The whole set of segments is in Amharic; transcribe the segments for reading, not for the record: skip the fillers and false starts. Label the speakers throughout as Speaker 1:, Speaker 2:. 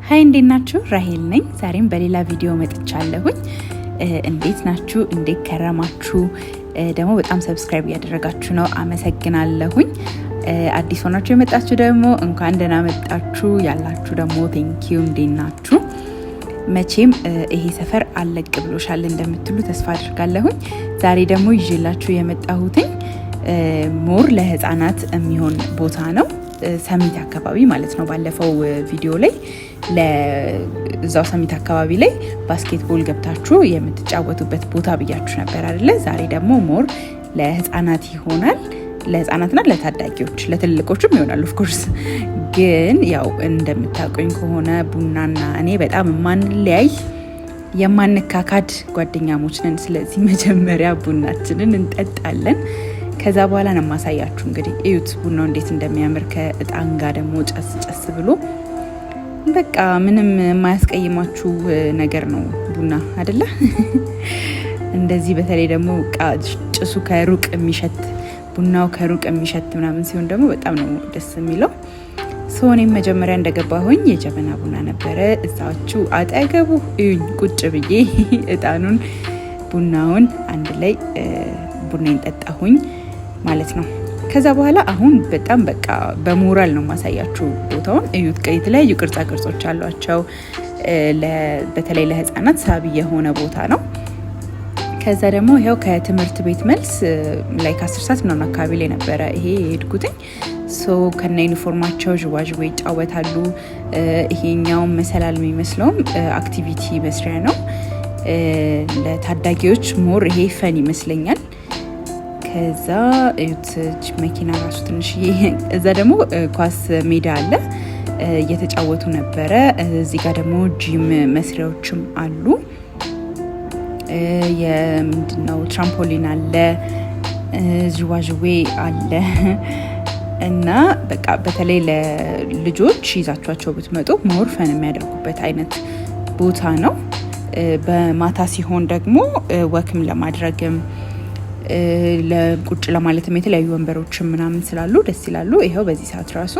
Speaker 1: ሃይ እንዴት ናችሁ? ራሄል ነኝ። ዛሬም በሌላ ቪዲዮ መጥቻለሁኝ። እንዴት ናችሁ? እንዴት ከረማችሁ? ደግሞ በጣም ሰብስክራይብ እያደረጋችሁ ነው፣ አመሰግናለሁኝ። አዲስ ሆናችሁ የመጣችሁ ደግሞ እንኳን ደህና መጣችሁ፣ ያላችሁ ደግሞ ቴንኪዩ። እንዴት ናችሁ? መቼም ይሄ ሰፈር አለቅ ብሎሻል እንደምትሉ ተስፋ አድርጋለሁኝ። ዛሬ ደግሞ ይዤላችሁ የመጣሁትኝ ሞር ለህፃናት የሚሆን ቦታ ነው፣ ሰሚት አካባቢ ማለት ነው። ባለፈው ቪዲዮ ላይ ለዛው ሰሚት አካባቢ ላይ ባስኬትቦል ገብታችሁ የምትጫወቱበት ቦታ ብያችሁ ነበር አይደለ? ዛሬ ደግሞ ሞር ለህፃናት ይሆናል። ለህፃናትና ለታዳጊዎች ለትልቆችም ይሆናል ኦፍ ኮርስ። ግን ያው እንደምታውቁኝ ከሆነ ቡናና እኔ በጣም የማንለያይ የማንካካድ ጓደኛሞች ነን። ስለዚህ መጀመሪያ ቡናችንን እንጠጣለን። ከዛ በኋላ ነው ማሳያችሁ። እንግዲህ እዩት ቡናው እንዴት እንደሚያምር ከእጣን ጋር ደግሞ ጨስ ጨስ ብሎ በቃ ምንም የማያስቀይማችሁ ነገር ነው ቡና አይደለ? እንደዚህ በተለይ ደግሞ ጭሱ ከሩቅ የሚሸት ቡናው ከሩቅ የሚሸት ምናምን ሲሆን ደግሞ በጣም ነው ደስ የሚለው። እኔም መጀመሪያ እንደገባሁኝ የጀበና ቡና ነበረ እዛችሁ አጠገቡ እዩኝ ቁጭ ብዬ እጣኑን ቡናውን አንድ ላይ ቡናን ጠጣሁኝ ማለት ነው። ከዛ በኋላ አሁን በጣም በቃ በሞራል ነው ማሳያችሁ ቦታውን። እዩት፣ የተለያዩ ቅርጻ ቅርጾች አሏቸው። በተለይ ለህፃናት ሳቢ የሆነ ቦታ ነው። ከዛ ደግሞ ይኸው ከትምህርት ቤት መልስ ላይ ከ10 ሰዓት ምናምን አካባቢ ላይ ነበረ ይሄ የሄድኩትኝ። ከነ ዩኒፎርማቸው ዥዋዥዌ ይጫወታሉ። ይሄኛው መሰላል የሚመስለውም አክቲቪቲ መስሪያ ነው ለታዳጊዎች ሞር ይሄ ፈን ይመስለኛል። ከዛ እዩት መኪና ራሱ ትንሽዬ። እዛ ደግሞ ኳስ ሜዳ አለ እየተጫወቱ ነበረ። እዚህ ጋር ደግሞ ጂም መስሪያዎችም አሉ። የምንድነው ትራምፖሊን አለ፣ ዥዋዥዌ አለ እና በቃ በተለይ ለልጆች ይዛቸዋቸው ብትመጡ ሞር ፈን የሚያደርጉበት አይነት ቦታ ነው። በማታ ሲሆን ደግሞ ወክም ለማድረግም ለቁጭ ለማለትም የተለያዩ ወንበሮችም ምናምን ስላሉ ደስ ይላሉ። ይኸው በዚህ ሰዓት ራሱ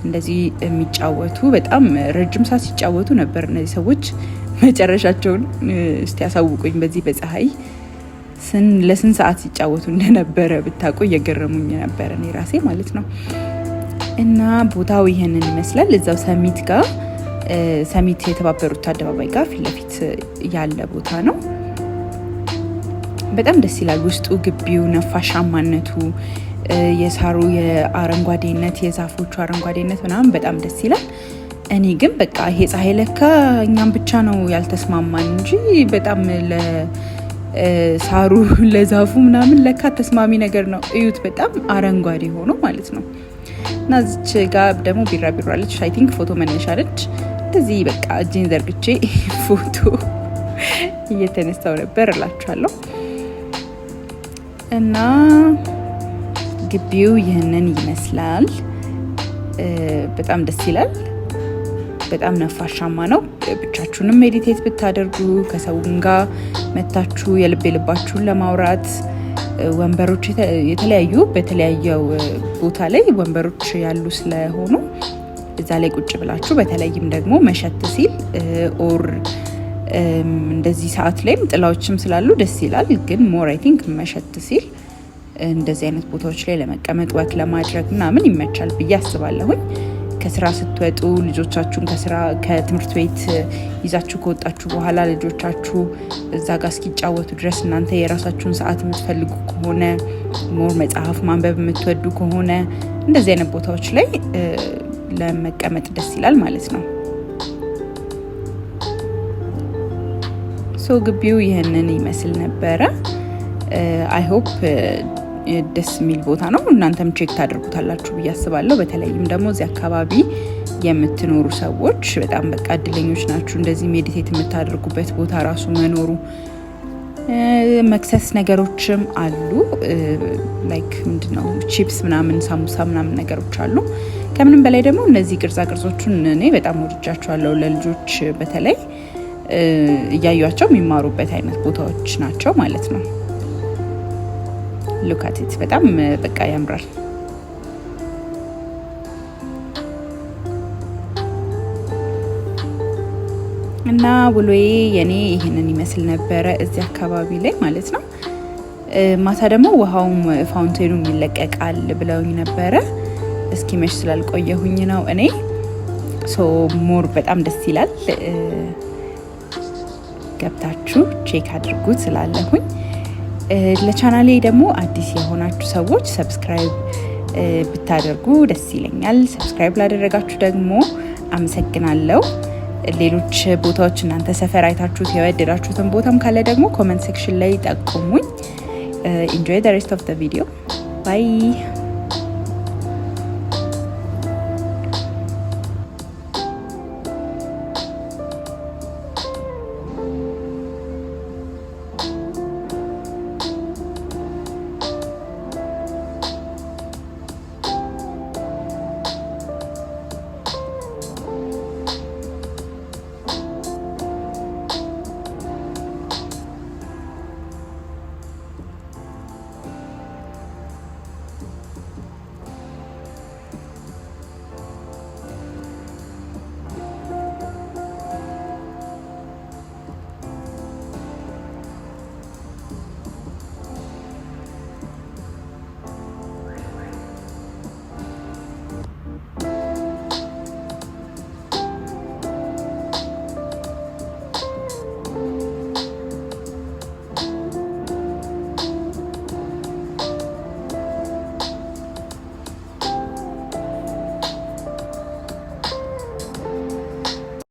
Speaker 1: እንደዚህ የሚጫወቱ በጣም ረጅም ሰዓት ሲጫወቱ ነበር እነዚህ ሰዎች። መጨረሻቸውን እስቲ ያሳውቁኝ በዚህ በፀሐይ ለስንት ሰዓት ሲጫወቱ እንደነበረ ብታውቁ እየገረሙኝ ነበር እኔ ራሴ ማለት ነው። እና ቦታው ይሄንን ይመስላል። እዛው ሰሚት ጋር ሰሚት የተባበሩት አደባባይ ጋር ፊት ለፊት ያለ ቦታ ነው። በጣም ደስ ይላል። ውስጡ ግቢው ነፋሻማነቱ፣ የሳሩ የአረንጓዴነት፣ የዛፎቹ አረንጓዴነት ምናምን በጣም ደስ ይላል። እኔ ግን በቃ ይሄ ፀሐይ ለካ እኛም ብቻ ነው ያልተስማማን እንጂ በጣም ለሳሩ ለዛፉ ምናምን ለካ ተስማሚ ነገር ነው። እዩት በጣም አረንጓዴ ሆኖ ማለት ነው። እና እዚች ጋር ደግሞ ቢራቢሮ አለች። አይ ቲንክ ፎቶ መነሻ ነች። እንደዚህ በቃ እጄን ዘርግቼ ፎቶ እየተነሳው ነበር እላችኋለሁ። እና ግቢው ይህንን ይመስላል። በጣም ደስ ይላል። በጣም ነፋሻማ ነው። ብቻችሁንም ሜዲቴት ብታደርጉ ከሰውም ጋር መታችሁ የልብ የልባችሁን ለማውራት ወንበሮች የተለያዩ በተለያየው ቦታ ላይ ወንበሮች ያሉ ስለሆኑ እዛ ላይ ቁጭ ብላችሁ በተለይም ደግሞ መሸት ሲል ኦር እንደዚህ ሰዓት ላይም ጥላዎችም ስላሉ ደስ ይላል። ግን ሞር አይ ቲንክ መሸት ሲል እንደዚህ አይነት ቦታዎች ላይ ለመቀመጥ ወክ ለማድረግ ምናምን ይመቻል ብዬ አስባለሁኝ። ከስራ ስትወጡ ልጆቻችሁን ከትምህርት ቤት ይዛችሁ ከወጣችሁ በኋላ ልጆቻችሁ እዛ ጋር እስኪጫወቱ ድረስ እናንተ የራሳችሁን ሰዓት የምትፈልጉ ከሆነ ሞር መጽሐፍ ማንበብ የምትወዱ ከሆነ እንደዚህ አይነት ቦታዎች ላይ ለመቀመጥ ደስ ይላል ማለት ነው። ግቢው ይህንን ይመስል ነበረ። አይ ሆፕ ደስ የሚል ቦታ ነው። እናንተም ቼክ ታደርጉታላችሁ ብዬ አስባለሁ። በተለይም ደግሞ እዚህ አካባቢ የምትኖሩ ሰዎች በጣም በቃ እድለኞች ናችሁ። እንደዚህ ሜዲቴት የምታደርጉበት ቦታ ራሱ መኖሩ። መክሰስ ነገሮችም አሉ። ላይክ ምንድነው ቺፕስ ምናምን ሳሙሳ ምናምን ነገሮች አሉ። ከምንም በላይ ደግሞ እነዚህ ቅርጻ ቅርጾቹን እኔ በጣም ወድጃቸዋለሁ። ለልጆች በተለይ እያዩቸው የሚማሩበት አይነት ቦታዎች ናቸው ማለት ነው። ሉካቲት በጣም በቃ ያምራል። እና ውሎዬ የኔ ይሄንን ይመስል ነበረ እዚህ አካባቢ ላይ ማለት ነው። ማታ ደግሞ ውሃውም ፋውንቴኑ ይለቀቃል ብለውኝ ነበረ። እስኪ መሽ ስላልቆየሁኝ ነው እኔ ሞር በጣም ደስ ይላል። ገብታችሁ ቼክ አድርጉት ስላለሁኝ። ለቻናሌ ደግሞ አዲስ የሆናችሁ ሰዎች ሰብስክራይብ ብታደርጉ ደስ ይለኛል። ሰብስክራይብ ላደረጋችሁ ደግሞ አመሰግናለሁ። ሌሎች ቦታዎች እናንተ ሰፈር አይታችሁት የወደዳችሁትን ቦታም ካለ ደግሞ ኮሜንት ሴክሽን ላይ ጠቁሙኝ። ኢንጆይ ዘ ሬስት ኦፍ ዘ ቪዲዮ ባይ